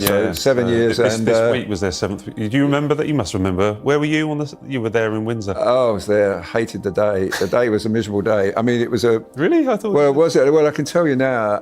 so 7 years. This week was their 7th week. Do you remember that? You must remember. Where were you on this? You were there in Windsor. Oh, I was there. Hated the day. The day was a miserable day. I mean, it was a... Really? I thought... Well, was it? Well, I can tell you now,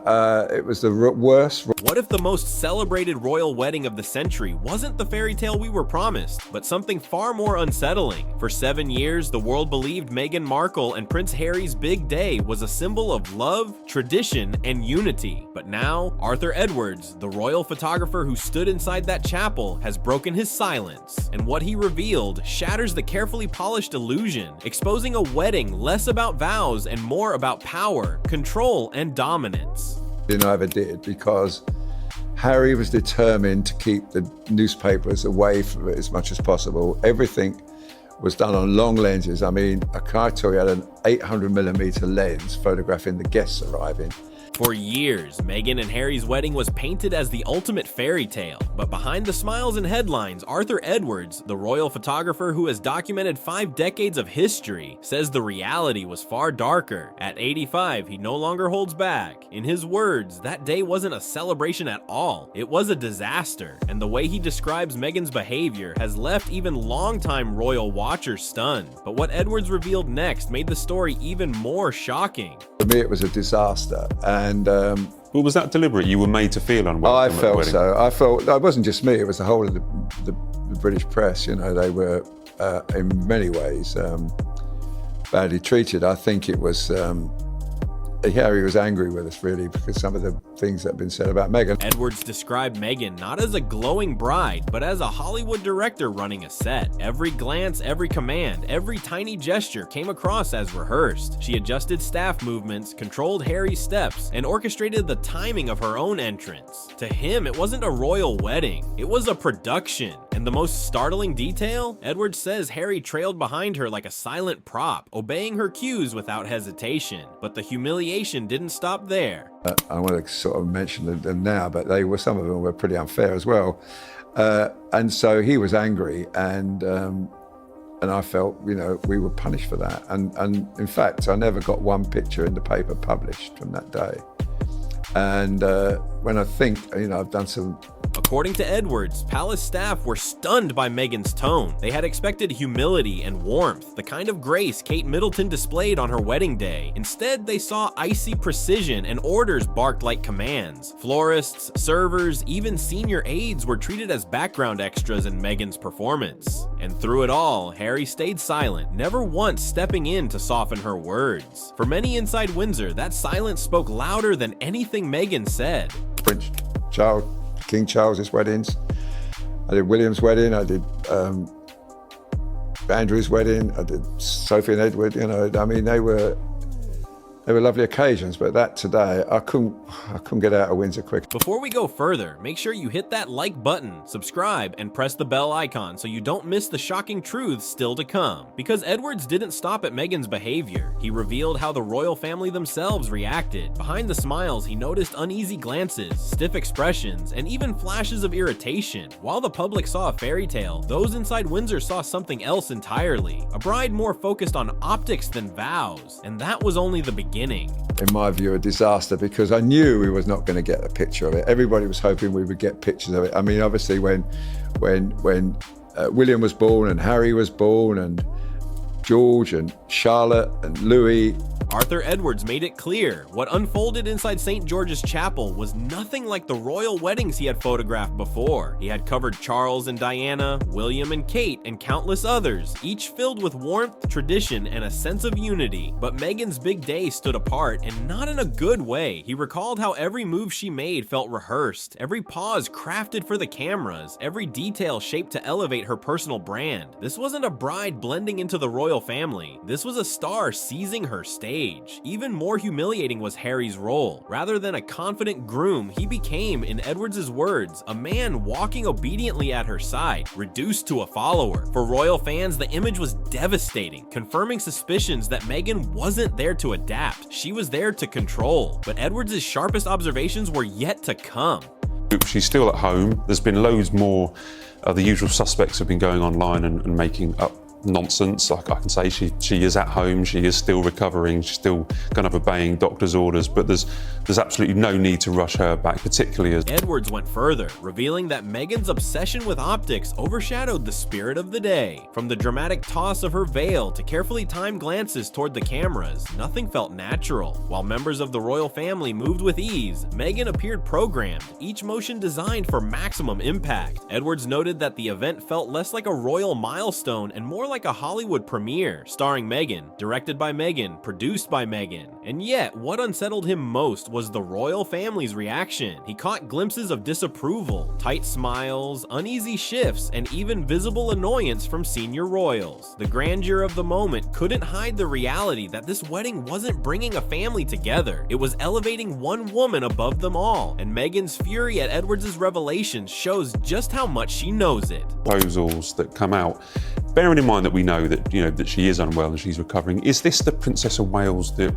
it was the worst. What if the most celebrated royal wedding of the century wasn't the fairy tale we were promised, but something far more unsettling? For 7 years, the world believed Meghan Markle and Prince Harry's big day was a symbol of love, tradition, and unity. But now, Arthur Edwards, the royal photographer who stood inside that chapel, has broken his silence. And what he revealed shatters the carefully polished illusion, exposing a wedding less about vows and more about power, control, and dominance. I ever did, because Harry was determined to keep the newspapers away from it as much as possible. Everything was done on long lenses. I mean, I tell you, had an 800mm lens photographing the guests arriving. For years, Meghan and Harry's wedding was painted as the ultimate fairy tale, but behind the smiles and headlines, Arthur Edwards, the royal photographer who has documented 5 decades of history, says the reality was far darker. At 85, he no longer holds back. In his words, that day wasn't a celebration at all. It was a disaster, and the way he describes Meghan's behavior has left even longtime royal watchers stunned. But what Edwards revealed next made the story even more shocking. For me, it was a disaster. And well, was that deliberate? You were made to feel unwelcome I at the felt wedding? so. I felt it wasn't just me; it was the whole of the British press. You know, they were in many ways badly treated. I think it was Harry was angry with us, really, because some of the things that have been said about Meghan. Edwards described Meghan not as a glowing bride, but as a Hollywood director running a set. Every glance, every command, every tiny gesture came across as rehearsed. She adjusted staff movements, controlled Harry's steps, and orchestrated the timing of her own entrance. To him, it wasn't a royal wedding, it was a production. And the most startling detail? Edwards says Harry trailed behind her like a silent prop, obeying her cues without hesitation. But the humiliation didn't stop there. I want to sort of mention them now, but some of them were pretty unfair as well. And so he was angry, and I felt, you know, we were punished for that. And in fact, I never got one picture in the paper published from that day. And when I think, you know, I've done some... According to Edwards, palace staff were stunned by Meghan's tone. They had expected humility and warmth, the kind of grace Kate Middleton displayed on her wedding day. Instead, they saw icy precision and orders barked like commands. Florists, servers, even senior aides were treated as background extras in Meghan's performance. And through it all, Harry stayed silent, never once stepping in to soften her words. For many inside Windsor, that silence spoke louder than anything Meghan said. Prince Charles, King Charles's weddings. I did William's wedding. I did Andrew's wedding. I did Sophie and Edward. You know, I mean, they were lovely occasions, but that today, I couldn't get out of Windsor quick. Before we go further, make sure you hit that like button, subscribe, and press the bell icon so you don't miss the shocking truths still to come. Because Edwards didn't stop at Meghan's behavior. He revealed how the royal family themselves reacted. Behind the smiles, he noticed uneasy glances, stiff expressions, and even flashes of irritation. While the public saw a fairy tale, those inside Windsor saw something else entirely. A bride more focused on optics than vows. And that was only the beginning. In my view, a disaster, because I knew we was not going to get a picture of it. Everybody was hoping we would get pictures of it. I mean, obviously, when William was born and Harry was born and George and Charlotte and Louis. Arthur Edwards made it clear what unfolded inside St. George's Chapel was nothing like the royal weddings he had photographed before. He had covered Charles and Diana, William and Kate, and countless others, each filled with warmth, tradition, and a sense of unity. But Meghan's big day stood apart, and not in a good way. He recalled how every move she made felt rehearsed, every pause crafted for the cameras, every detail shaped to elevate her personal brand. This wasn't a bride blending into the royal family. This was a star seizing her stage. Even more humiliating was Harry's role. Rather than a confident groom, he became, in Edwards' words, a man walking obediently at her side, reduced to a follower. For royal fans, the image was devastating, confirming suspicions that Meghan wasn't there to adapt. She was there to control. But Edwards' sharpest observations were yet to come. She's still at home. There's been loads more. The usual suspects have been going online and making up nonsense. I can say she is at home, she is still recovering, she's still kind of obeying doctor's orders, but there's absolutely no need to rush her back, particularly as Edwards went further, revealing that Meghan's obsession with optics overshadowed the spirit of the day. From the dramatic toss of her veil to carefully timed glances toward the cameras, nothing felt natural. While members of the royal family moved with ease, Meghan appeared programmed, each motion designed for maximum impact. Edwards noted that the event felt less like a royal milestone and more like a Hollywood premiere, starring Meghan, directed by Meghan, produced by Meghan. And yet, what unsettled him most was the royal family's reaction. He caught glimpses of disapproval, tight smiles, uneasy shifts, and even visible annoyance from senior royals. The grandeur of the moment couldn't hide the reality that this wedding wasn't bringing a family together. It was elevating one woman above them all, and Meghan's fury at Edwards' revelations shows just how much she knows it. proposals that come out, bearing in mind that we know that that she is unwell and she's recovering, is this the Princess of Wales that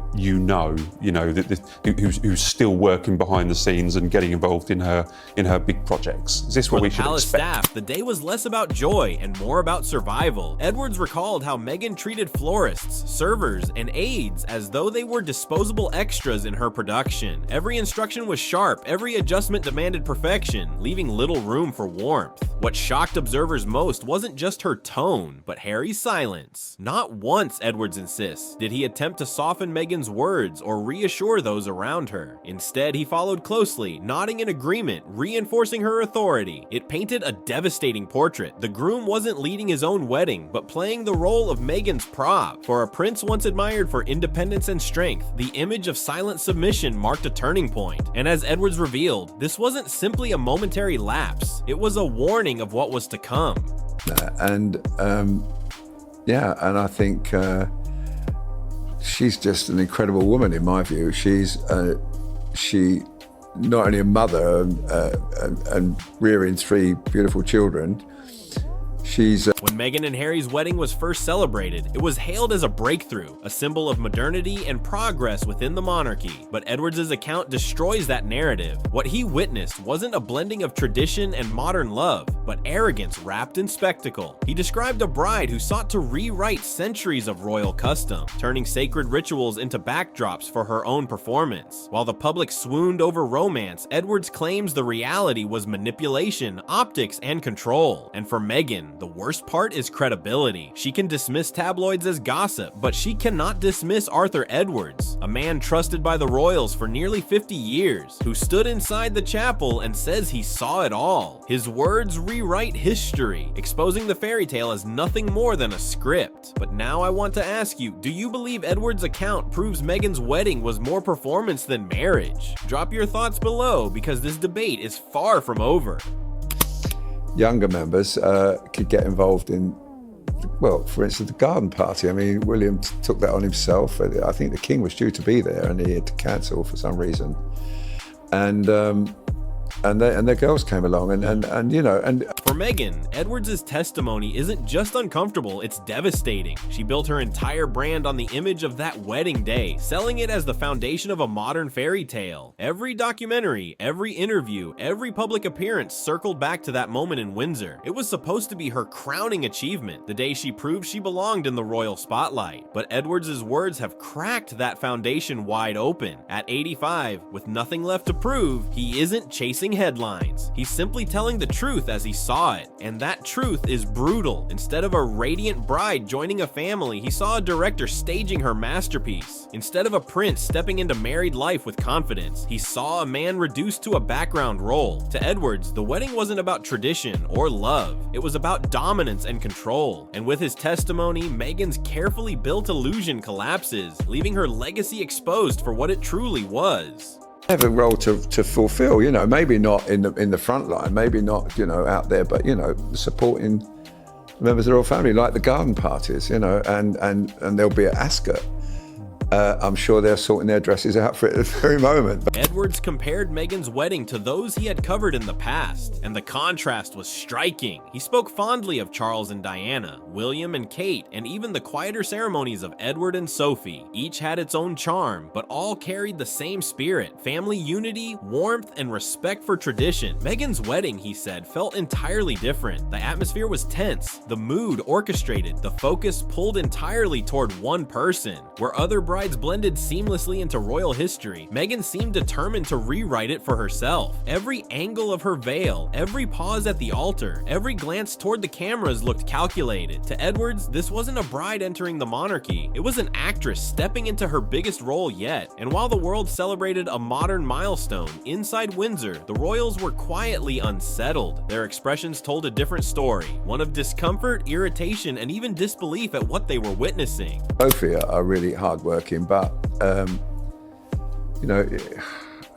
who's still working behind the scenes and getting involved in her big projects? Is this what we should Palace expect? staff, the day was less about joy and more about survival. Edwards recalled how Meghan treated florists, servers, and aides as though they were disposable extras in her production. Every instruction was sharp, every adjustment demanded perfection, leaving little room for warmth. What shocked observers most wasn't just her tone, but Harry's silence. Not once, Edwards insists, did he attempt to soften Meghan's words or reassure those around her. Instead, he followed closely, nodding in agreement, reinforcing her authority. It painted a devastating portrait. The groom wasn't leading his own wedding, but playing the role of Meghan's prop. For a prince once admired for independence and strength, the image of silent submission marked a turning point. And as Edwards revealed, this wasn't simply a momentary lapse. It was a warning of what was to come. And I think she's just an incredible woman in my view. She not only a mother and rearing three beautiful children. She's When Meghan and Harry's wedding was first celebrated, it was hailed as a breakthrough, a symbol of modernity and progress within the monarchy. But Edwards' account destroys that narrative. What he witnessed wasn't a blending of tradition and modern love, but arrogance wrapped in spectacle. He described a bride who sought to rewrite centuries of royal custom, turning sacred rituals into backdrops for her own performance. While the public swooned over romance, Edwards claims the reality was manipulation, optics, and control. And for Meghan, the worst part is credibility. She can dismiss tabloids as gossip, but she cannot dismiss Arthur Edwards, a man trusted by the royals for nearly 50 years, who stood inside the chapel and says he saw it all. His words rewrite history, exposing the fairy tale as nothing more than a script. But now I want to ask you, do you believe Edwards' account proves Meghan's wedding was more performance than marriage? Drop your thoughts below, because this debate is far from over. younger members could get involved in, well, for instance, the garden party. I mean, William took that on himself. I think the king was due to be there and he had to cancel for some reason. And their girls came along and For Meghan, Edwards' testimony isn't just uncomfortable, it's devastating. She built her entire brand on the image of that wedding day, selling it as the foundation of a modern fairy tale. Every documentary, every interview, every public appearance circled back to that moment in Windsor. It was supposed to be her crowning achievement, the day she proved she belonged in the royal spotlight. But Edwards' words have cracked that foundation wide open. At 85, with nothing left to prove, he isn't chasing headlines. He's simply telling the truth as he saw it, and that truth is brutal. Instead of a radiant bride joining a family, he saw a director staging her masterpiece. Instead of a prince stepping into married life with confidence, he saw a man reduced to a background role. To Edwards, the wedding wasn't about tradition or love. It was about dominance and control. And with his testimony, Meghan's carefully built illusion collapses, leaving her legacy exposed for what it truly was. have a role to fulfill, maybe not in the front line, maybe not, out there, but, supporting members of the royal family, like the garden parties, and there'll be an ascot. I'm sure they're sorting their dresses out for it at the very moment. Edwards compared Meghan's wedding to those he had covered in the past, and the contrast was striking. He spoke fondly of Charles and Diana, William and Kate, and even the quieter ceremonies of Edward and Sophie. Each had its own charm, but all carried the same spirit: family unity, warmth, and respect for tradition. Meghan's wedding, he said, felt entirely different. The atmosphere was tense, the mood orchestrated, the focus pulled entirely toward one person. Where other brides blended seamlessly into royal history, Meghan seemed determined to rewrite it for herself. Every angle of her veil, every pause at the altar, every glance toward the cameras looked calculated. To Edwards, this wasn't a bride entering the monarchy, it was an actress stepping into her biggest role yet. And while the world celebrated a modern milestone, inside Windsor, the royals were quietly unsettled. Their expressions told a different story, one of discomfort, irritation, and even disbelief at what they were witnessing. Sophie are really hardworking, but you know,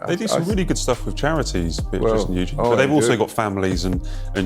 They do some really good stuff with charities, Well, Eugene, oh, but they've they also do. got families and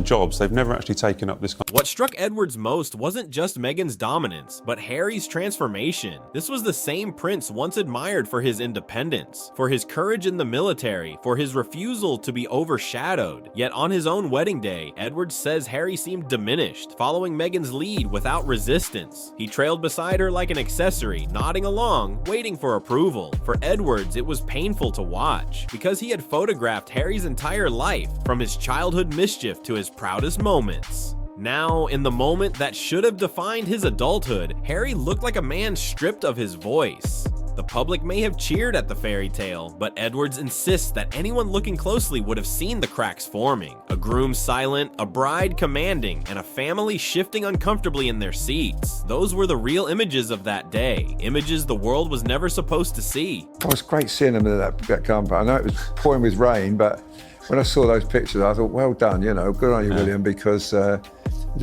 jobs. They've never actually taken up this kind What struck Edwards most wasn't just Meghan's dominance, but Harry's transformation. This was the same prince once admired for his independence, for his courage in the military, for his refusal to be overshadowed. Yet on his own wedding day, Edwards says Harry seemed diminished, following Meghan's lead without resistance. He trailed beside her like an accessory, nodding along, waiting for approval. For Edwards, it was painful to watch, because he had photographed Harry's entire life, from his childhood mischief to his proudest moments. Now, in the moment that should have defined his adulthood, Harry looked like a man stripped of his voice. The public may have cheered at the fairy tale, but Edwards insists that anyone looking closely would have seen the cracks forming. A groom silent, a bride commanding, and a family shifting uncomfortably in their seats. Those were the real images of that day, images the world was never supposed to see. it was great seeing them in that compound. I know it was pouring with rain, but when I saw those pictures, I thought, well done, you know, good on you, William, because there's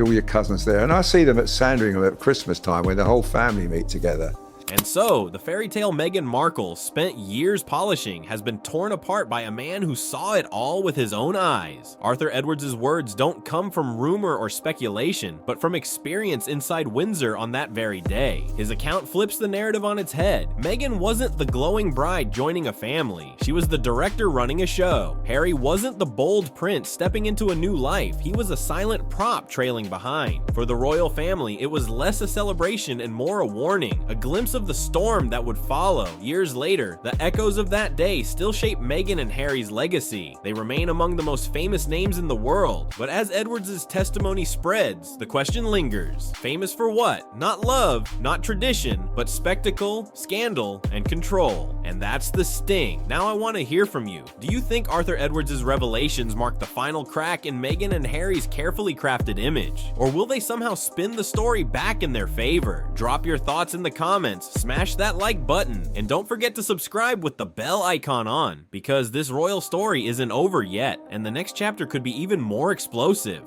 all your cousins there. And I see them at Sandringham at Christmas time when the whole family meet together. And so, the fairy tale Meghan Markle spent years polishing has been torn apart by a man who saw it all with his own eyes. Arthur Edwards' words don't come from rumor or speculation, but from experience inside Windsor on that very day. His account flips the narrative on its head. Meghan wasn't the glowing bride joining a family. She was the director running a show. Harry wasn't the bold prince stepping into a new life. He was a silent prop trailing behind. For the royal family, it was less a celebration and more a warning, a glimpse of the storm that would follow. Years later, the echoes of that day still shape Meghan and Harry's legacy. They remain among the most famous names in the world. But as Edwards' testimony spreads, the question lingers. Famous for what? Not love, not tradition, but spectacle, scandal, and control. And that's the sting. Now I want to hear from you. Do you think Arthur Edwards' revelations mark the final crack in Meghan and Harry's carefully crafted image? Or will they somehow spin the story back in their favor? Drop your thoughts in the comments. Smash that like button, and don't forget to subscribe with the bell icon on, because this royal story isn't over yet, and the next chapter could be even more explosive.